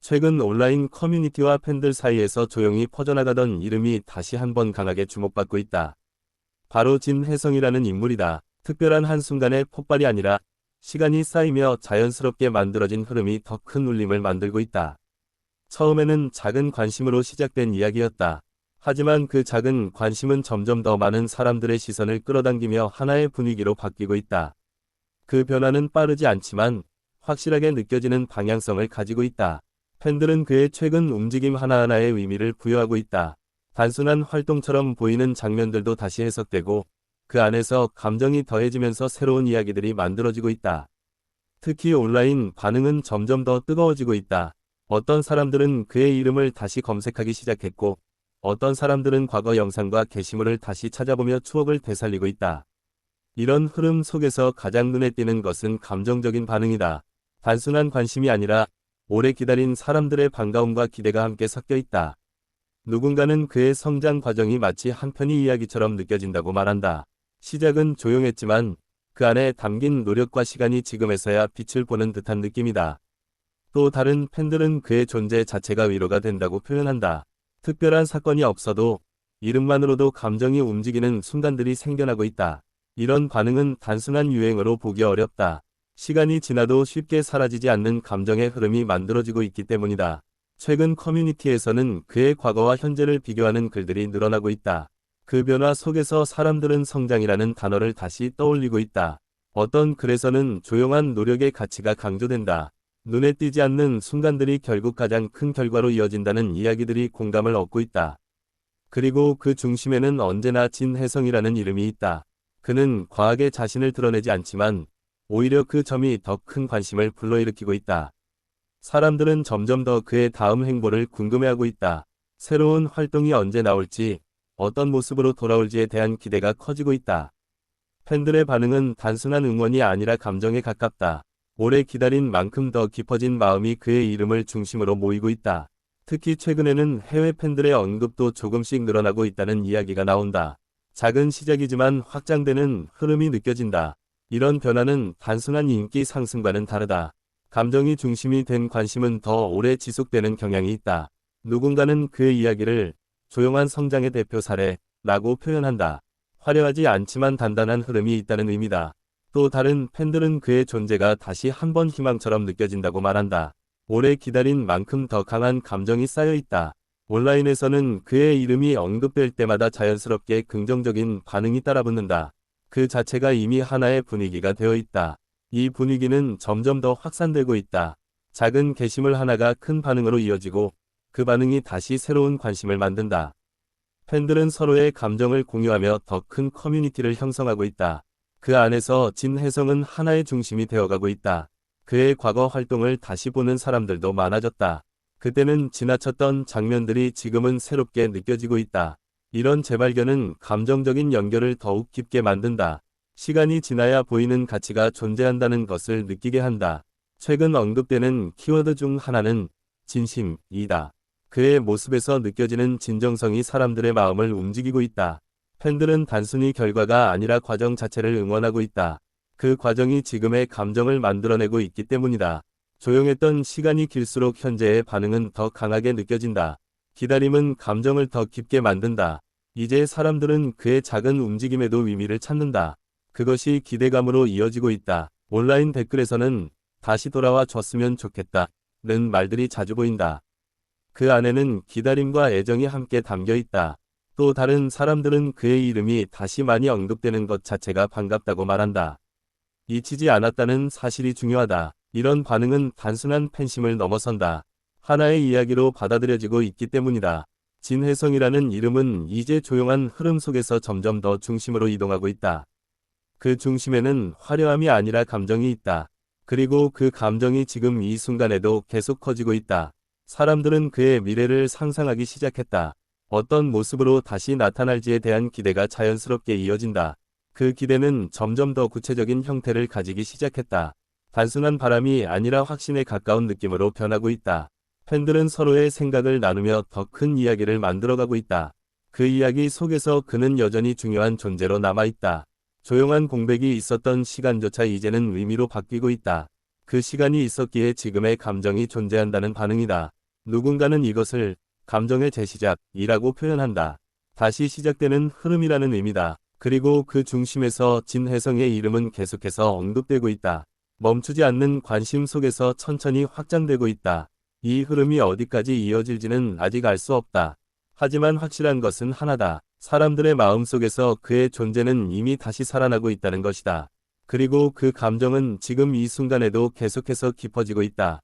최근 온라인 커뮤니티와 팬들 사이에서 조용히 퍼져나가던 이름이 다시 한번 강하게 주목받고 있다. 바로 진혜성이라는 인물이다. 특별한 한순간의 폭발이 아니라 시간이 쌓이며 자연스럽게 만들어진 흐름이 더 큰 울림을 만들고 있다. 처음에는 작은 관심으로 시작된 이야기였다. 하지만 그 작은 관심은 점점 더 많은 사람들의 시선을 끌어당기며 하나의 분위기로 바뀌고 있다. 그 변화는 빠르지 않지만 확실하게 느껴지는 방향성을 가지고 있다. 팬들은 그의 최근 움직임 하나하나에 의미를 부여하고 있다. 단순한 활동처럼 보이는 장면들도 다시 해석되고 그 안에서 감정이 더해지면서 새로운 이야기들이 만들어지고 있다. 특히 온라인 반응은 점점 더 뜨거워지고 있다. 어떤 사람들은 그의 이름을 다시 검색하기 시작했고 어떤 사람들은 과거 영상과 게시물을 다시 찾아보며 추억을 되살리고 있다. 이런 흐름 속에서 가장 눈에 띄는 것은 감정적인 반응이다. 단순한 관심이 아니라 오래 기다린 사람들의 반가움과 기대가 함께 섞여 있다. 누군가는 그의 성장 과정이 마치 한 편의 이야기처럼 느껴진다고 말한다. 시작은 조용했지만 그 안에 담긴 노력과 시간이 지금에서야 빛을 보는 듯한 느낌이다. 또 다른 팬들은 그의 존재 자체가 위로가 된다고 표현한다. 특별한 사건이 없어도 이름만으로도 감정이 움직이는 순간들이 생겨나고 있다. 이런 반응은 단순한 유행어로 보기 어렵다. 시간이 지나도 쉽게 사라지지 않는 감정의 흐름이 만들어지고 있기 때문이다. 최근 커뮤니티에서는 그의 과거와 현재를 비교하는 글들이 늘어나고 있다. 그 변화 속에서 사람들은 성장이라는 단어를 다시 떠올리고 있다. 어떤 글에서는 조용한 노력의 가치가 강조된다. 눈에 띄지 않는 순간들이 결국 가장 큰 결과로 이어진다는 이야기들이 공감을 얻고 있다. 그리고 그 중심에는 언제나 진혜성이라는 이름이 있다. 그는 과하게 자신을 드러내지 않지만 오히려 그 점이 더 큰 관심을 불러일으키고 있다. 사람들은 점점 더 그의 다음 행보를 궁금해하고 있다. 새로운 활동이 언제 나올지, 어떤 모습으로 돌아올지에 대한 기대가 커지고 있다. 팬들의 반응은 단순한 응원이 아니라 감정에 가깝다. 오래 기다린 만큼 더 깊어진 마음이 그의 이름을 중심으로 모이고 있다. 특히 최근에는 해외 팬들의 언급도 조금씩 늘어나고 있다는 이야기가 나온다. 작은 시작이지만 확장되는 흐름이 느껴진다. 이런 변화는 단순한 인기 상승과는 다르다. 감정이 중심이 된 관심은 더 오래 지속되는 경향이 있다. 누군가는 그의 이야기를 조용한 성장의 대표 사례라고 표현한다. 화려하지 않지만 단단한 흐름이 있다는 의미다. 또 다른 팬들은 그의 존재가 다시 한번 희망처럼 느껴진다고 말한다. 오래 기다린 만큼 더 강한 감정이 쌓여 있다. 온라인에서는 그의 이름이 언급될 때마다 자연스럽게 긍정적인 반응이 따라붙는다. 그 자체가 이미 하나의 분위기가 되어 있다. 이 분위기는 점점 더 확산되고 있다. 작은 게시물 하나가 큰 반응으로 이어지고 그 반응이 다시 새로운 관심을 만든다. 팬들은 서로의 감정을 공유하며 더 큰 커뮤니티를 형성하고 있다. 그 안에서 진혜성은 하나의 중심이 되어가고 있다. 그의 과거 활동을 다시 보는 사람들도 많아졌다. 그때는 지나쳤던 장면들이 지금은 새롭게 느껴지고 있다. 이런 재발견은 감정적인 연결을 더욱 깊게 만든다. 시간이 지나야 보이는 가치가 존재한다는 것을 느끼게 한다. 최근 언급되는 키워드 중 하나는 진심이다. 그의 모습에서 느껴지는 진정성이 사람들의 마음을 움직이고 있다. 팬들은 단순히 결과가 아니라 과정 자체를 응원하고 있다. 그 과정이 지금의 감정을 만들어내고 있기 때문이다. 조용했던 시간이 길수록 현재의 반응은 더 강하게 느껴진다. 기다림은 감정을 더 깊게 만든다. 이제 사람들은 그의 작은 움직임에도 의미를 찾는다. 그것이 기대감으로 이어지고 있다. 온라인 댓글에서는 다시 돌아와 줬으면 좋겠다는 말들이 자주 보인다. 그 안에는 기다림과 애정이 함께 담겨 있다. 또 다른 사람들은 그의 이름이 다시 많이 언급되는 것 자체가 반갑다고 말한다. 잊히지 않았다는 사실이 중요하다. 이런 반응은 단순한 팬심을 넘어선다. 하나의 이야기로 받아들여지고 있기 때문이다. 진혜성이라는 이름은 이제 조용한 흐름 속에서 점점 더 중심으로 이동하고 있다. 그 중심에는 화려함이 아니라 감정이 있다. 그리고 그 감정이 지금 이 순간에도 계속 커지고 있다. 사람들은 그의 미래를 상상하기 시작했다. 어떤 모습으로 다시 나타날지에 대한 기대가 자연스럽게 이어진다. 그 기대는 점점 더 구체적인 형태를 가지기 시작했다. 단순한 바람이 아니라 확신에 가까운 느낌으로 변하고 있다. 팬들은 서로의 생각을 나누며 더 큰 이야기를 만들어가고 있다. 그 이야기 속에서 그는 여전히 중요한 존재로 남아있다. 조용한 공백이 있었던 시간조차 이제는 의미로 바뀌고 있다. 그 시간이 있었기에 지금의 감정이 존재한다는 반응이다. 누군가는 이것을 감정의 재시작이라고 표현한다. 다시 시작되는 흐름이라는 의미다. 그리고 그 중심에서 진혜성의 이름은 계속해서 언급되고 있다. 멈추지 않는 관심 속에서 천천히 확장되고 있다. 이 흐름이 어디까지 이어질지는 아직 알 수 없다. 하지만 확실한 것은 하나다. 사람들의 마음속에서 그의 존재는 이미 다시 살아나고 있다는 것이다. 그리고 그 감정은 지금 이 순간에도 계속해서 깊어지고 있다.